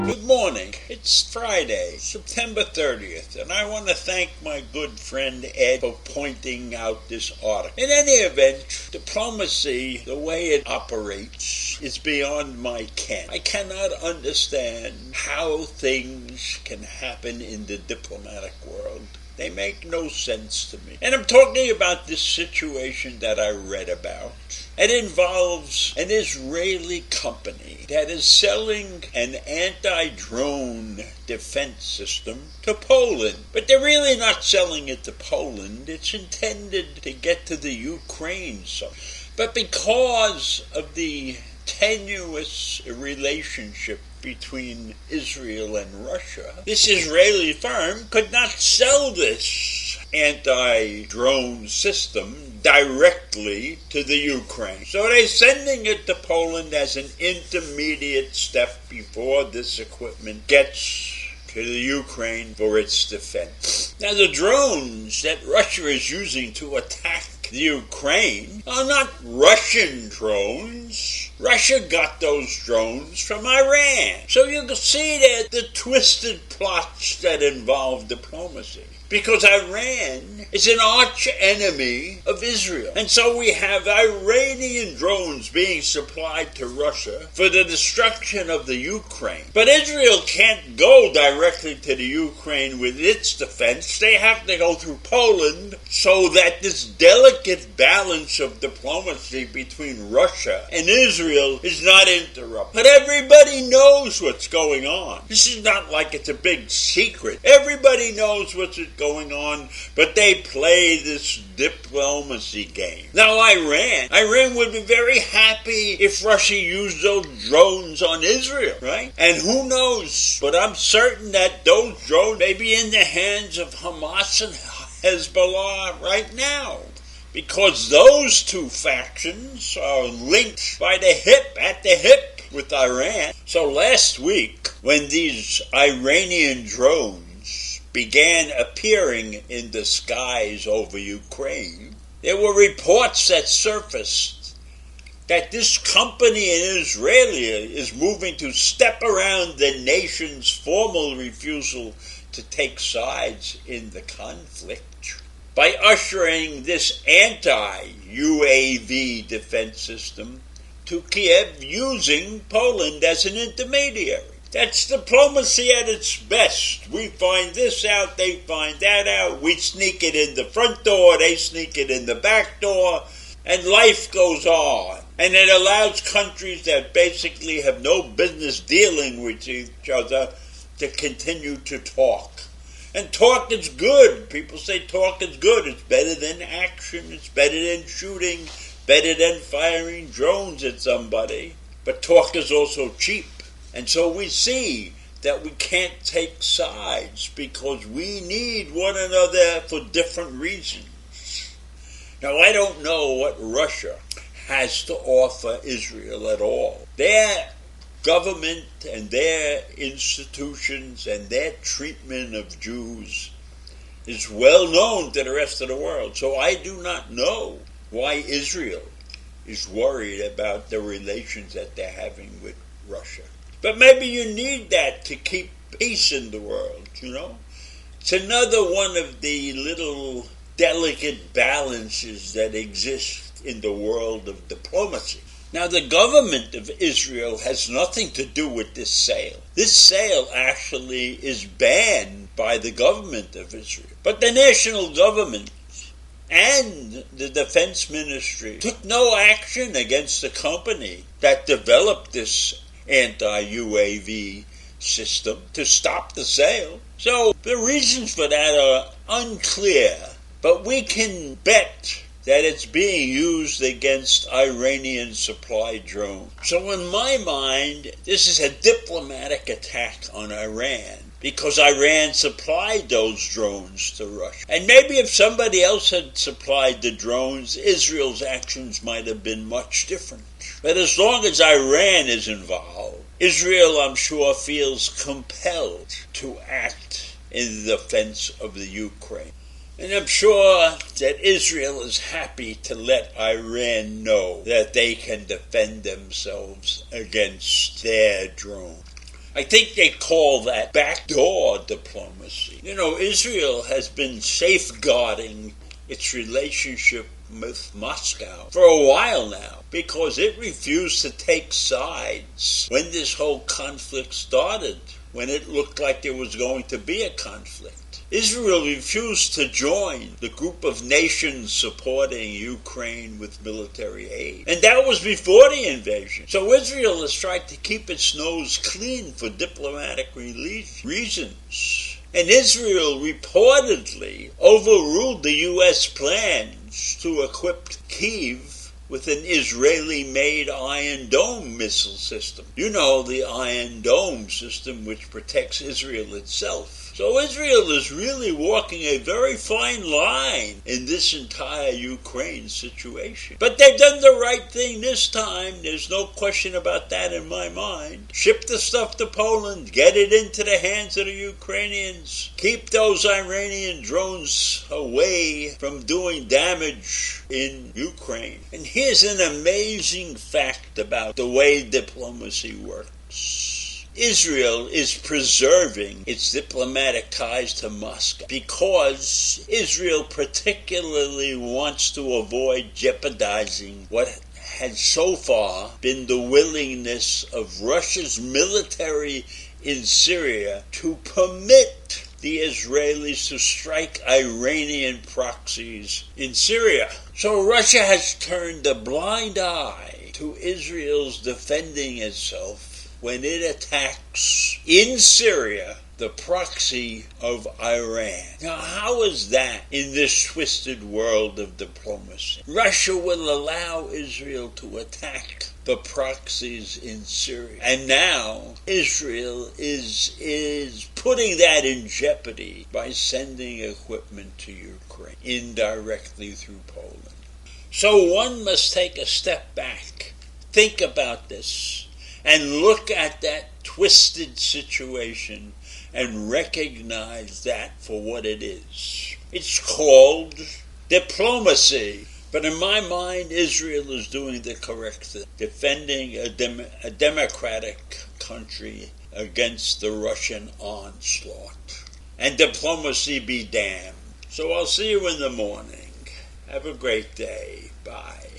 Good morning. It's Friday, September 30th, and I want to thank my good friend Ed for pointing out this article. In any event, diplomacy, the way it operates, is beyond my ken. I cannot understand how things can happen in the diplomatic world. They make no sense to me. And I'm talking about this situation that I read about. It involves an Israeli company that is selling an anti-drone defense system to Poland. But they're really not selling it to Poland. It's intended to get to the Ukraine. But because of the tenuous relationship between Israel and Russia, this Israeli firm could not sell this anti-drone system directly to the Ukraine. So they're sending it to Poland as an intermediate step before this equipment gets to the Ukraine for its defense. Now, the drones that Russia is using to attack the Ukraine are not Russian drones. Russia got those drones from Iran. So you can see that the twisted plots that involve diplomacy. Because Iran is an arch enemy of Israel. And so we have Iranian drones being supplied to Russia for the destruction of the Ukraine. But Israel can't go directly to the Ukraine with its defense. They have to go through Poland so that this delicate balance of diplomacy between Russia and Israel is not interrupted. But everybody knows what's going on. This is not like it's a big secret. Everybody knows what's going on, but they play this diplomacy game. Now, Iran would be very happy if Russia used those drones on Israel, right? And who knows, but I'm certain that those drones may be in the hands of Hamas and Hezbollah right now, because those two factions are linked by at the hip with Iran. So last week, when these Iranian drones began appearing in the skies over Ukraine, there were reports that surfaced that this company in Israel is moving to step around the nation's formal refusal to take sides in the conflict by ushering this anti-UAV defense system to Kiev using Poland as an intermediary. That's diplomacy at its best. We find this out, they find that out. We sneak it in the front door, they sneak it in the back door, and life goes on. And it allows countries that basically have no business dealing with each other to continue to talk. And talk is good. People say talk is good. It's better than action. It's better than shooting. Better than firing drones at somebody. But talk is also cheap. And so we see that we can't take sides because we need one another for different reasons. Now, I don't know what Russia has to offer Israel at all. Their government and their institutions and their treatment of Jews is well known to the rest of the world. So I do not know why Israel is worried about the relations that they're having with Russia. But maybe you need that to keep peace in the world, you know? It's another one of the little delicate balances that exist in the world of diplomacy. Now, the government of Israel has nothing to do with this sale. This sale actually is banned by the government of Israel. But the national government and the defense ministry took no action against the company that developed this anti-UAV system to stop the sale. So the reasons for that are unclear, but we can bet that it's being used against Iranian supply drones. So in my mind, this is a diplomatic attack on Iran because Iran supplied those drones to Russia. And maybe if somebody else had supplied the drones, Israel's actions might have been much different. But as long as Iran is involved, Israel, I'm sure, feels compelled to act in the defense of the Ukraine. And I'm sure that Israel is happy to let Iran know that they can defend themselves against their drone. I think they call that backdoor diplomacy. Israel has been safeguarding its relationship with Moscow for a while now because it refused to take sides when this whole conflict started, when it looked like there was going to be a conflict. Israel refused to join the group of nations supporting Ukraine with military aid. And that was before the invasion. So Israel has tried to keep its nose clean for diplomatic reasons. And Israel reportedly overruled the U.S. plans to equip Kyiv with an Israeli-made Iron Dome missile system. The Iron Dome system which protects Israel itself. So Israel is really walking a very fine line in this entire Ukraine situation. But they've done the right thing this time. There's no question about that in my mind. Ship the stuff to Poland. Get it into the hands of the Ukrainians. Keep those Iranian drones away from doing damage in Ukraine. And here's an amazing fact about the way diplomacy works. Israel is preserving its diplomatic ties to Moscow because Israel particularly wants to avoid jeopardizing what had so far been the willingness of Russia's military in Syria to permit the Israelis to strike Iranian proxies in Syria. So Russia has turned a blind eye to Israel's defending itself when it attacks in Syria the proxy of Iran. Now, how is that in this twisted world of diplomacy? Russia will allow Israel to attack the proxies in Syria. And now Israel is putting that in jeopardy by sending equipment to Ukraine indirectly through Poland. So one must take a step back, think about this, and look at that twisted situation and recognize that for what it is. It's called diplomacy. But in my mind, Israel is doing the correct thing, defending a democratic country against the Russian onslaught. And diplomacy be damned. So I'll see you in the morning. Have a great day. Bye.